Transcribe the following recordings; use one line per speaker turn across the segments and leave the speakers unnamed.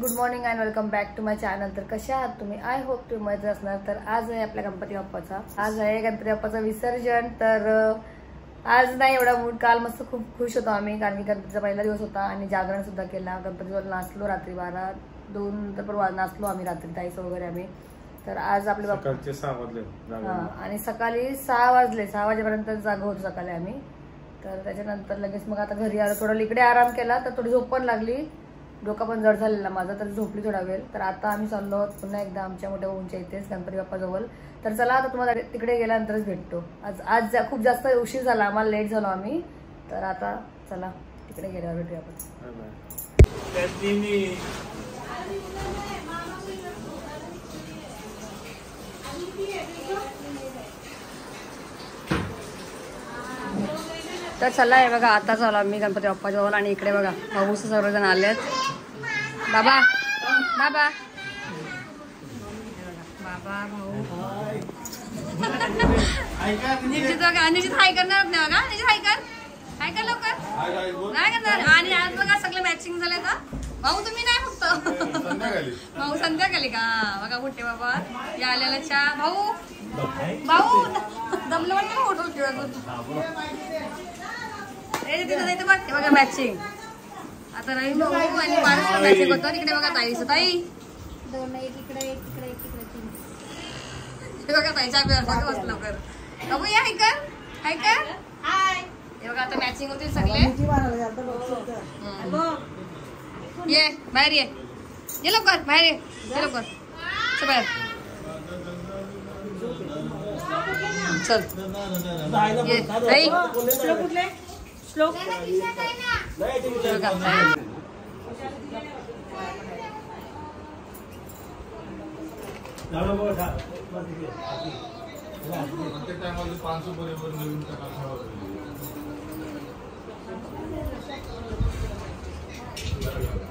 Good morning and welcome back to my channel. तर कशा आहात तुम्ही? आय होप तुम्ही मजेत असणार. तर आज आहे आपल्या गणपती बाप्पाचा विसर्जन. तर आज नाही एवढा मूड. काल मस्त खूप खुश होतो आम्ही, कारण की गणपतीचा पहिला दिवस होता आणि जागरण सुद्धा केला. गणपतीवर नाचलो रात्री 12-2 नंतर पण नाचलो आम्ही रात्री ताईचं वगैरे आम्ही. तर आज आपले
सकाळचे 6 वाजले
आणि सकाळी 6 वाजले. 6 वाजेपर्यंत जागा होतो सकाळी आम्ही. तर त्याच्यानंतर लगेच मग आता घरी आलो, थोडं इकडे आराम केला. तर थोडी झोप पण लागली, डोका पण जड झालेला माझा, तर झोपली थोडा वेळ. तर आता आम्ही चाललो आहोत पुन्हा एकदा आमच्या मोठ्या भाऊंच्या इथेच गणपती बाप्पाजवळ. तर चला आता तुम्हाला तिकडे गेल्यानंतरच भेटतो. आज खूप जास्त उशीर झाला, आम्हाला लेट झालो आम्ही. तर आता चला तिकडे गेल्यावर भेटूया आपण. तर चला आहे बघा, आता चालू आम्ही गणपती बाप्पाजवळ. आणि इकडे बघा भाऊ सर्वजण आलेत. बाबा बाबा बाबा भाऊ निश्चित हाय करणार नाही बघा. निश्चित हाय कर लवकर. नाही करणार. आणि आज बघा सगळं मॅचिंग झालं. तर भाऊ तुम्ही नाही फक्त भाऊ संध्याकाळी का बघा मोठे बाबा या आलेला चहा. भाऊ भाऊ दमलं वाटतं ना फोटो तिथे बघा मॅचिंग. आता रवी भाऊ आणि माणूस मॅचिंग होतं. तिकडे बघा ताई ताई बघा ताई चहा बस लवकर. बाबू या हाय कर हे बघा आता मॅचिंग होतील सगळे. ये बाहेर ये लवकर बाहेर ये लवकर बाहेर चल. श्लोक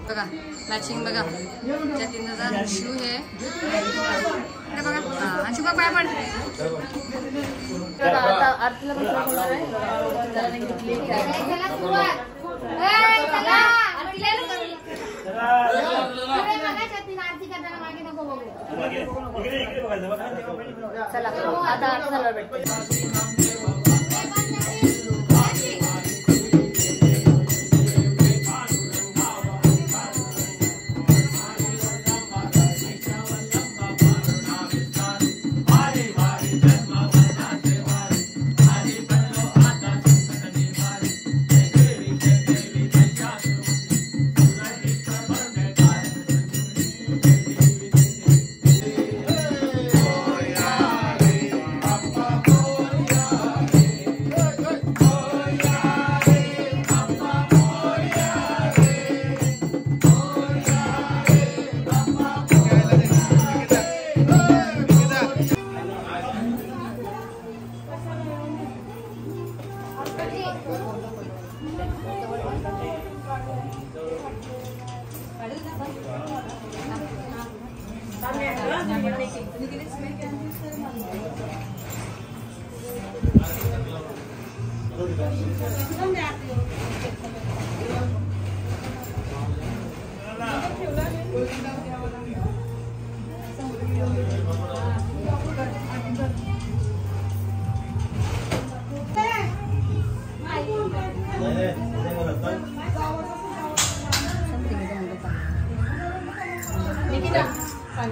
बघा मॅचिंग बघा. 3000 शू आहे बघा. आणि शुभा पाय पड. आता आरतीला चला आता आरतीला भेटते. हात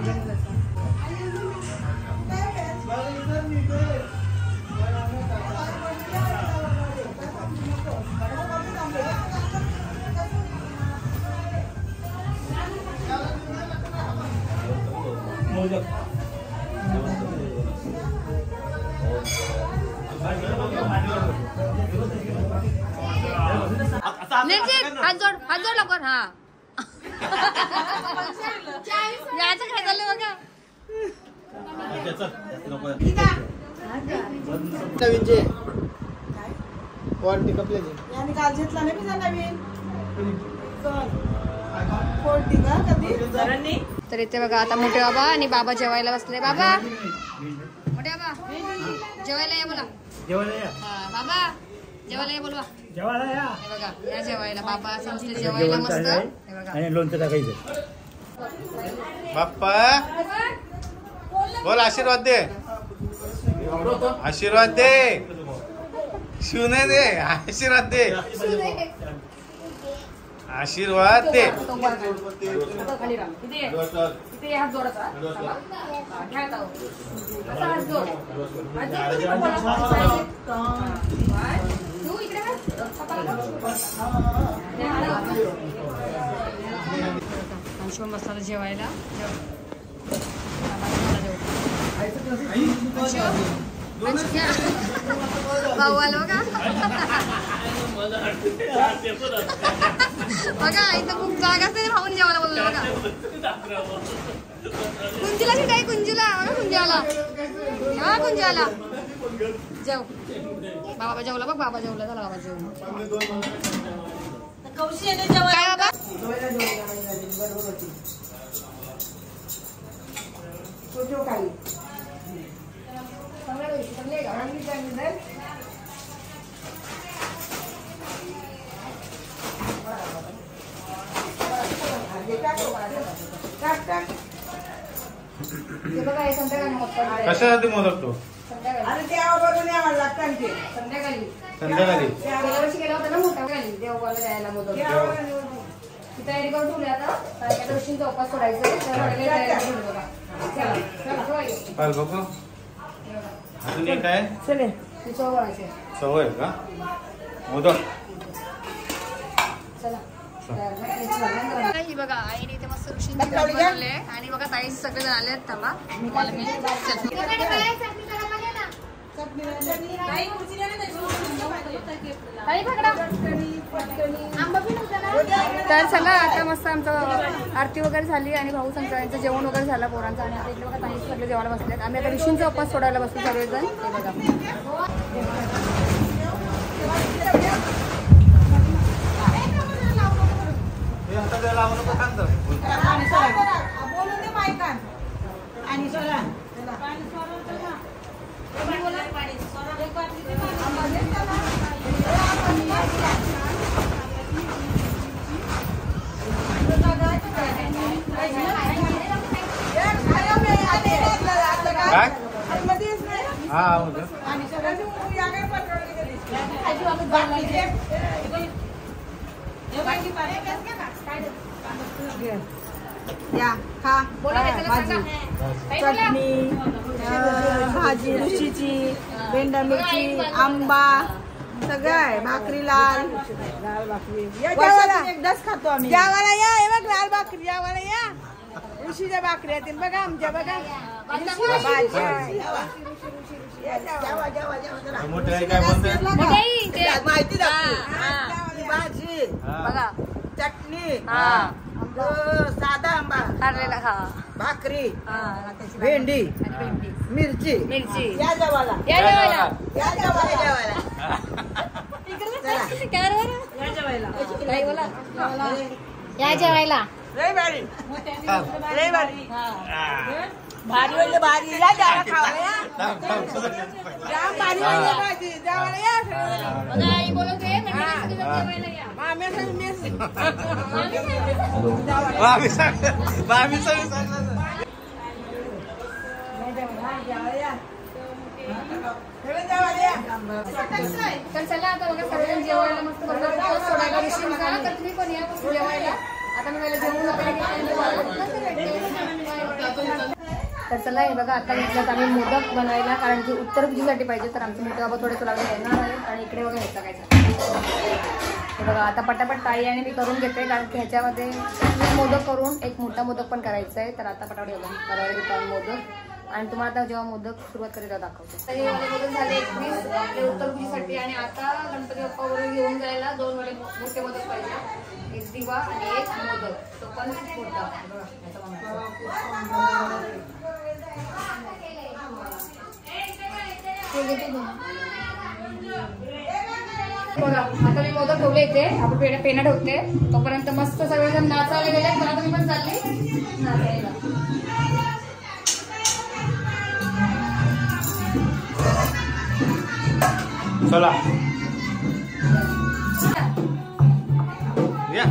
जोड लवकर. हा याचं काय चाललंय बघा.
नवीनचे वॉरंटी कपल्याचे याने काल घेतला नाही मी नवीन
तर इथे बघा आता मोठे बाबा आणि बाबा जेवायला बसले. बाबा मोठे बाबा जेवायला या बोला.
जेवायला या
बाबा जेवायला या बोलवा.
जेवायला या.
हे बघा या जेवायला बाबा संस्थे जेवायला मस्त. हे बघा
आणि लोणचं टाकायचं. बाप्पा बोल आशीर्वाद दे. आशीर्वाद दे. शिवने दे. आशीर्वाद दे. आशीर्वाद दे.
हात जोडायचा. अंशुम मसाला जेवायला. भाऊ आलो का बघा इथं खूप जागा असते. भाऊन जेवायला बोललो बघा. कुंजीला की काय कुंजीला बघा. कुंजीला हा कुंजीला जेव. बाबा जेवला बघ. बाबा जेवला. झाला बाबा जेवण. काय बाबा
कशासाठी मोदक तो
अरे देवाबरोबर यावं लागतं ते संध्याकाळी.
संध्याकाळी
गेल्या वर्षी गेला होता ना मोठा खाली देवाला द्यायला मोदक. ती तयारी करून ठेवली. आता त्या दिवशीचा उपास सोडायचा.
बघू अजून एक काय सवय का मोदक. ही बघा आईने इथे मस्त ऋषींची बनवले आणि बघा ताई सगळे जण आले आहेत. थांबा मला मी तर चला आता मस्त आमचं आरती वगैरे झाली आणि भाऊ संक्रांतीचं जेवण वगैरे झालं पोरांचं. आणि आता इकडे बघा ताई सगळे जेवायला बसलेत. आम्ही आता ऋषींचा उपास सोडायला बसलो सर्वजण. ते बघा
चटणी भाजी ऋषीची भेंडा मिरची आंबा सगळं आहे. भाकरी लाल भाकरी एकदाच खातो आम्ही. जेवायला या. हे बघ लाल भाकरी जेवायला या. ऋषीच्या भाकरी आहेत बघा आमच्या. बघा भाजी
बघा
चटणी साधा आंबा भाकरी भेंडी मिरची
मिरची.
या जेवायला.
या जेवायला.
या जेवायला.
काय बोला या जेवायला.
लय भारी लय भारी भारी म्हणजे भारी. या जेवायला खावायला या. भारी म्हणजे भाजी जेवायला या.
बघा आई बोलते जेवायला या. तर चला आता बघा सगळ्यांनी जेवायला मस्त सोडायला ऋषी तर तुम्ही पण या जेवायला.
आता मी जेवण वगैरे
तर चला हे बघा आता घेतल्यात आम्ही मोदक बनवायला, कारण की उत्तर पूजेसाठी पाहिजे. तर आमचे मोठे बाबा थोडे तुला येणार आहेत आणि इकडे बघा ह्याचा काय हे बघा आता पटापट ताई आणि मी करून घेते, कारण की ह्याच्यामध्ये मोदक करून एक मोठा मोदक पण करायचा आहे. तर आता पटापट बघा करायला घेतो मोदक आणि तुम्हाला आता जेव्हा मोदक सुरुवात करायला दाखवतो.
तर हे वाले मोदक झाले 21 आपले उत्तर पूजेसाठी. आणि आता गणपती बाप्पा वगैरे घेऊन जायला 2 वाले मोठे मोदक पाहिजे, एक दिवा आणि एक मोदक, तो पण मोठा बघा. आता मी मोदक ठेवले इथे, आपण पेना ठेवते. तोपर्यंत मस्त सगळेजण नाचायला गेले. मला तुम्ही पण चालली नाचायला.
चला या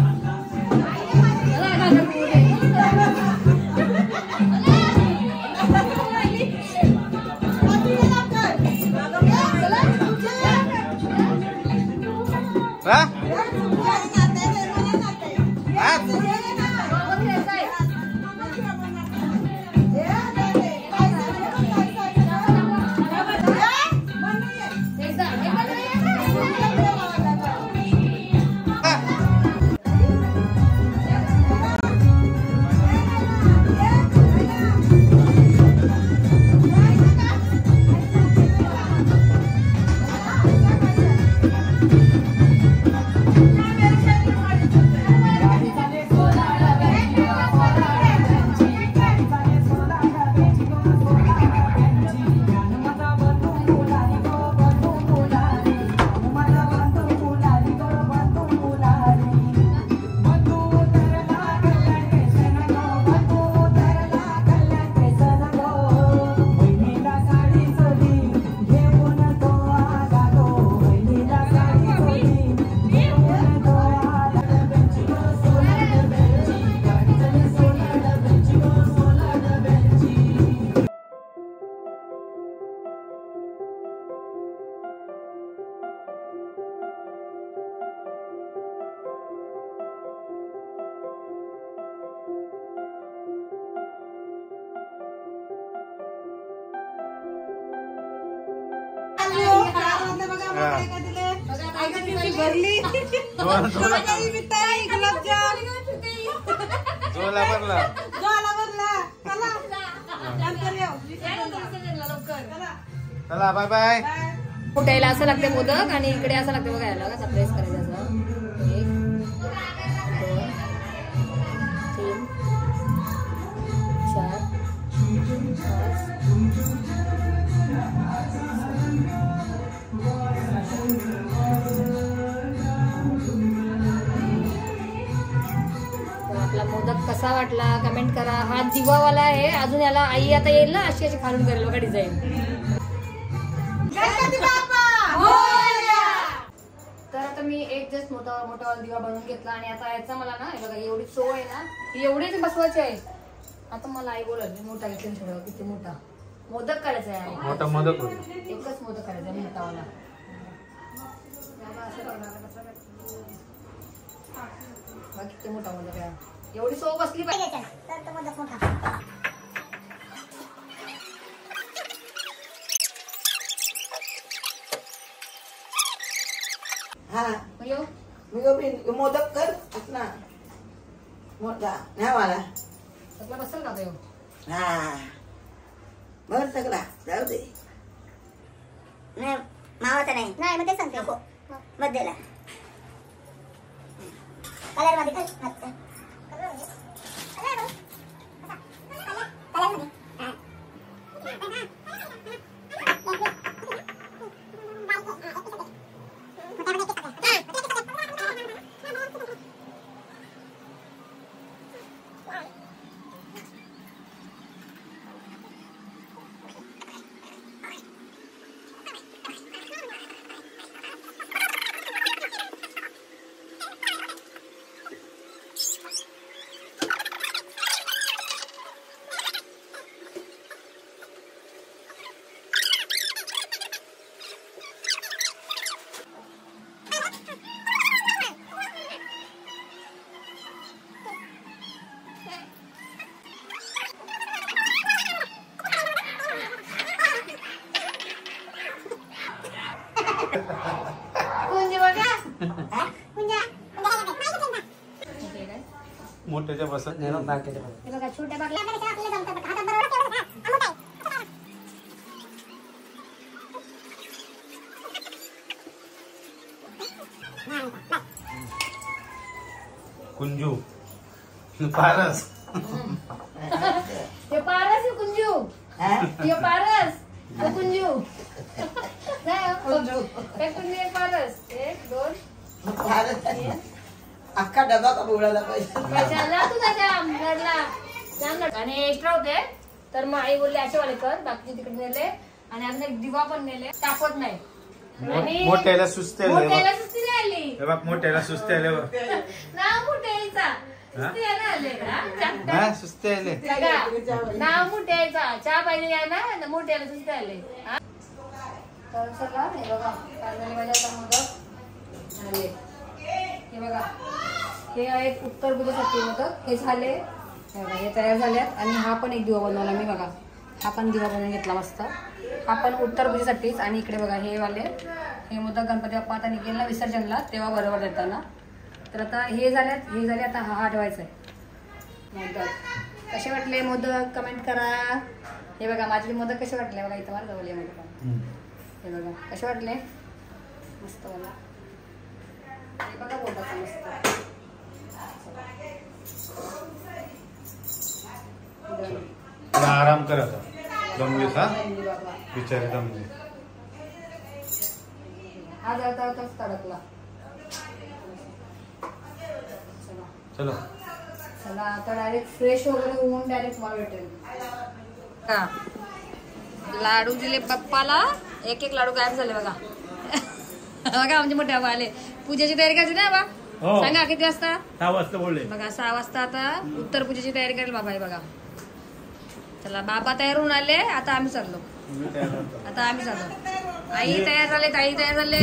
चला बाय बाय.
फुटायला असं लागते मोदक आणि इकडे असं लागते बघा, याला कसं प्रेस करायचं असं. 1 2 3 4 5 आपला मोदक कसा वाटला कमेंट करा. हा दिवावाला आहे. अजून याला आई आता येईल ना, अशी अशी खालून करेल बघा डिझाईन. तर आता मी एक जस्ट मोठा दिवा बनवून घेतला आणि आता याचा मला ना बघा एवढी सो आहे ना, ही एवढीच बसवायची आहे. आता मला आई बोलत मोठा घेतला थोडं, किती मोठा मोदक करायचा आहे.
मोठा मोदक
एकच मोदक करायचा आहे मोठावाला. किती मोठा मोदक आहे, एवढी सो बसली पाहिजे.
मोदक कर ना मोठा नाही मला
सगळं बसेल का तो?
हा बर सगळा जाऊ दे.
नाही मावाचा नाही नाही मग ते सांगते मध्येला कलर मध्ये
मोठ्याच्या बसत
हे बघा छोट्या बाटल्या
कुंजू पारस
हे पारस हे कुंजू हे पारस हे कुंजू नाही हे कुंजू हे पारस 1 2
अख्खा डबा का बोलायला पाहिजे
कशाला तू त्याच्या घरला आणि एक्स्ट्रा होते तर मग आई बोलली असे वाले कर बाकी तिकडे नेले आणि अजून एक दिवा पण नेले तापत नाही आणि
मोठ्याला सुस्ती आली
मोठ्याला सुस्ती नाही आली
हे बघ मोठ्याला सुस्ती आले बघ
नाव मोठ्याचा सुस्ती आहे ना आले
हा सुस्ती आले
नाव मोठ्याचा चहा पाहिजे या ना मोठ्याला सुस्ती आले तर चला हे बघा कांदा माझ्या मोदक झाले हे बघा हे आहेत उत्तर पूजेसाठी मोदक हे झाले हे तयार झाल्यात आणि हा पण एक दिवा बनवला मी बघा हा पण दिवा बनवून घेतला मस्त हा पण उत्तर पूजेसाठीच आणि इकडे बघा हे वाले हे मोदक गणपती बाप्पा आता निघेल ना विसर्जनला तेव्हा बरोबर देताना तर आता हे झाले आता हा ठेवायचा आहे मोदक कसे वाटले मोदक कमेंट करा हे बघा माझे मोदक कसे वाटले बघा इथं मला जवळ मोदक हे बघा कसे वाटले मस्त मला हे बघा मोदक मस्त
आराम कर आता दमलीस हा बिचारी दमली
हा जळताच तडकला
चलो
चला आता डायरेक्ट फ्रेश वगैरे होऊन डायरेक्ट मला भेटेल लाडू दिले पप्पाला एक एक लाडू गायब झाले बघा बघा म्हणजे मोठे बाबा आले पूजेची तयारी करायची ना बा सांगा किती वाजता
6 वाजता बोलले
बघा 6 वाजता आता उत्तर पूजेची तयारी करेल बाबा हे बघा चला बाबा तयार होऊन आले आता आम्ही चाललो आई तयार झाले ताई तयार झाले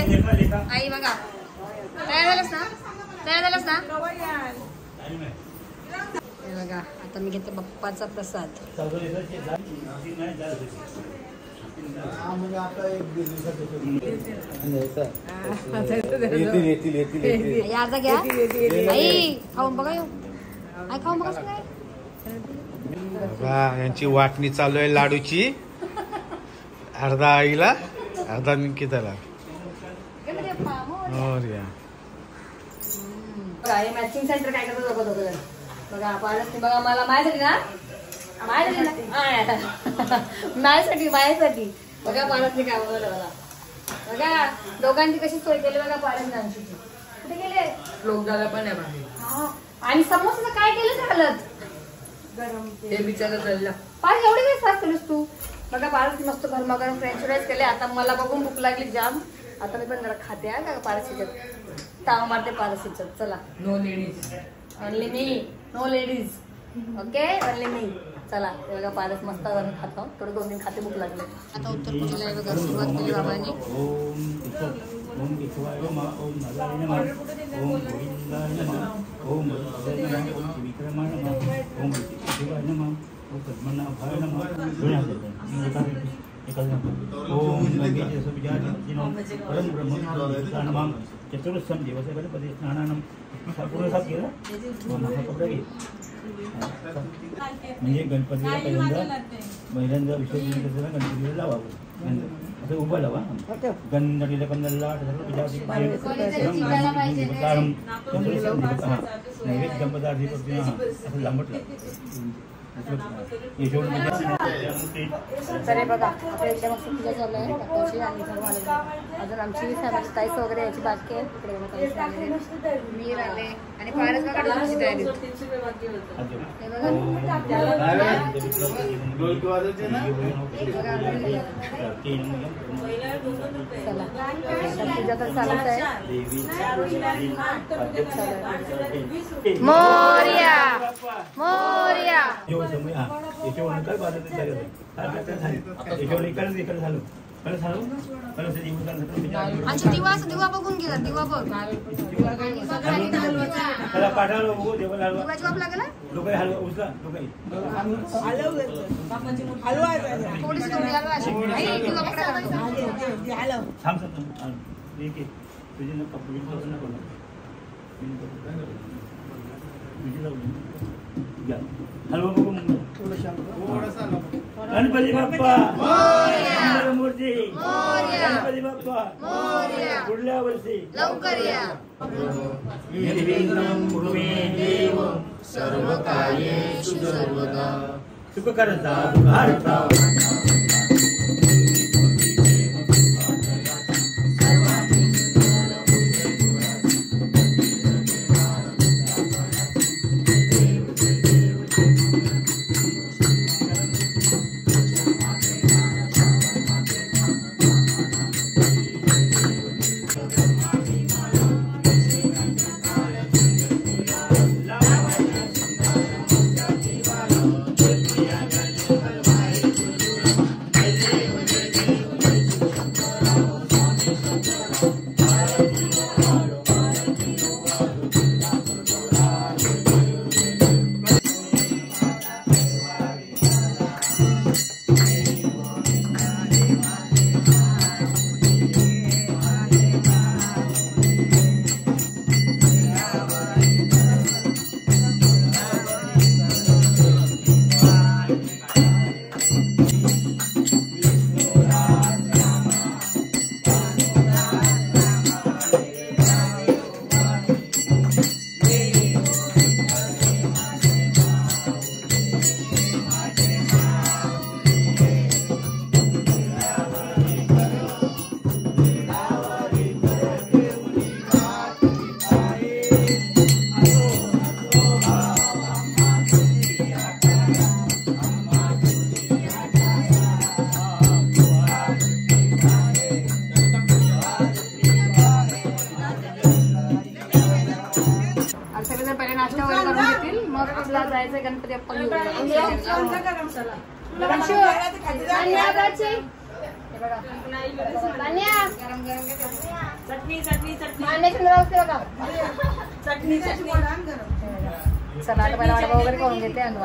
आई बघा तयार झालंस ना हे बघा आता मी घेते बाप्पाचा प्रसाद अर्धा घ्या आई खाऊन बघा आई खाऊन बघा
यांची वाटणी चालू आहे लाडूची अर्धा आईला अर्धा निकिताला
मॅचिंग सेंटर काय करतो बघा पारस बघा मला माझ्यासाठी बघा पारसने काय बघा बघा दोघांची कशी सोय केली बघा पारस कुठे गेले लोक दादा पण आहे आणि समोसाचं काय केलं चालत हे बिचारा चालला पाच एवढे वेळ फास्ट केलीस तू बघा पारस मस्त गरमागरम फ्रेंच फ्राईज केले आता मला बघून भूक लागली जाम आता मी पण जरा खाते हा का पारसीच्यात ताव मारते पारसीच्यात चला no ladies only me no ladies okay only me चला हे बघा पारस मस्त खातो थोडे 2-3 खाते भूक लागले आता उत्तर पूजेला बघा सुरुवात केली बाबांनी
ओम केशवाय नमः ओम नारायणाय नमः ओम गोविंदाय नमः ओम वसुदेवाय नमः ओम विक्रमाय नमः ओम शिवाय नमः ओम पद्मनाभाय नमः ओम नंदीचे सुविचारिनो परम ब्रह्म नमः चतुर्थम दिवसे गणपती स्नानानं पूर्ण साफ केलं कपडा घे म्हणजे गणपतीला पहिल्यांदा विसर्जन करताना गणपतीला लावावं असं उभं लावा गणपतीला कंदला नैवेद्य पदार्थ असं लांबटलं
तर बघा आपल्या इकडे मस्त पूजा चालू आहे काकाची आणि सर्व आले अजून आमची फॅमिली ताईस वगैरे याची बाकी आहे इकडे बघा मी राहिले आणि पारस बघा डोळ्याची तयारी हे बघा चला पूजा तर चालूच आहे मोरया मोरया अच्छा दिवा बघून घे दिवा बघ दिवाची वाप लागेल थोडीशी
तुझे हलवा बघू मग. गणपती बाप्पा मूर्ती गणपती बाप्पा पुढल्या वर्षी
लवकर या.
सर्व कार्येषु सर्वदा सुखकर्ता दुःखहर्ता.
जायचं गणपती बाप्पा चला आता पहिला वाडा वगैरे करून घेते आणि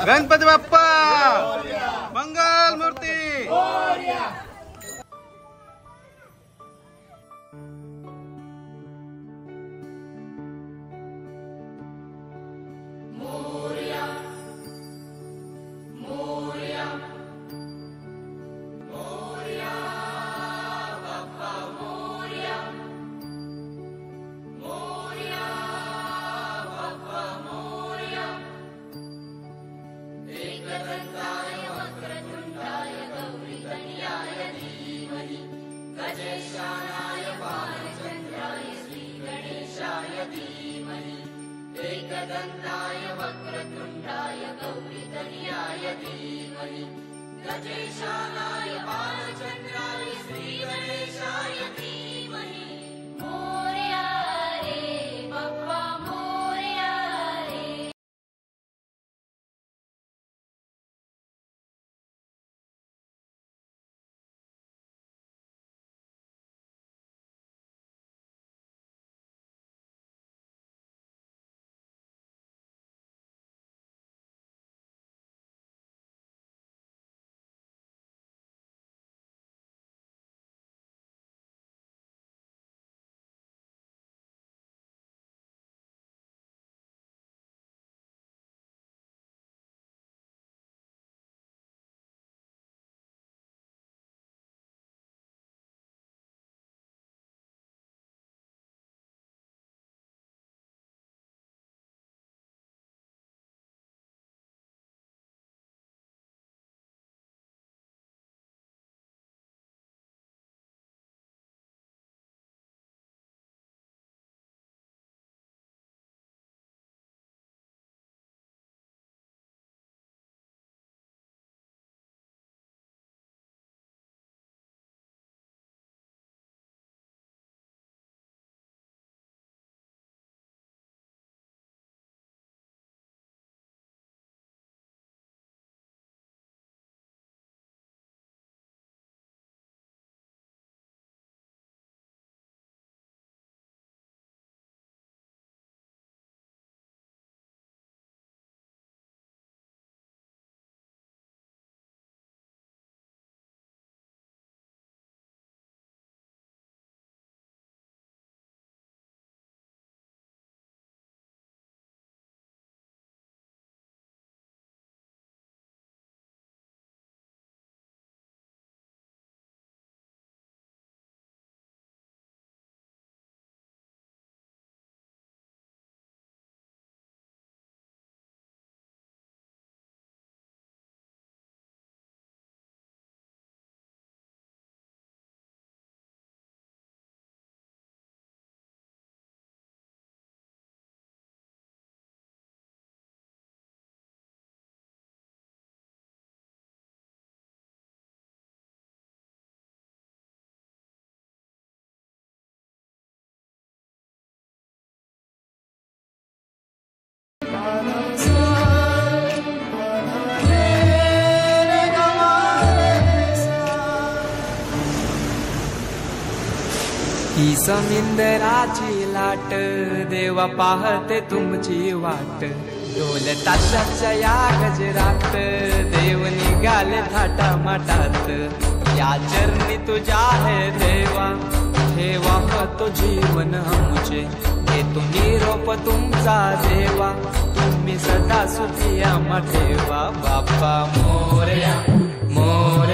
गणपती बाप्पा मंगल मूर्ती
मोरया एकदन्ताय वक्रतुण्डाय गौरीतनयाय धीमहि गजेशानाय बालचन्द्राय श्रीगणेशाय धीमहि मोरया रे बाप्पा मोरया रे।
ही समिंदराची लाट देवा पाहते तुमची वाट ढोल ताशाच्या या गजरात देव निघाले थाटा माटात या चरणी तुझ्या है देवा ठेवा तो जीवन आमचे घेतो निरोप तुमचा देवा तुम्ही सदा सुखी आम्हा ठेवा बाप्पा मोरया मोरया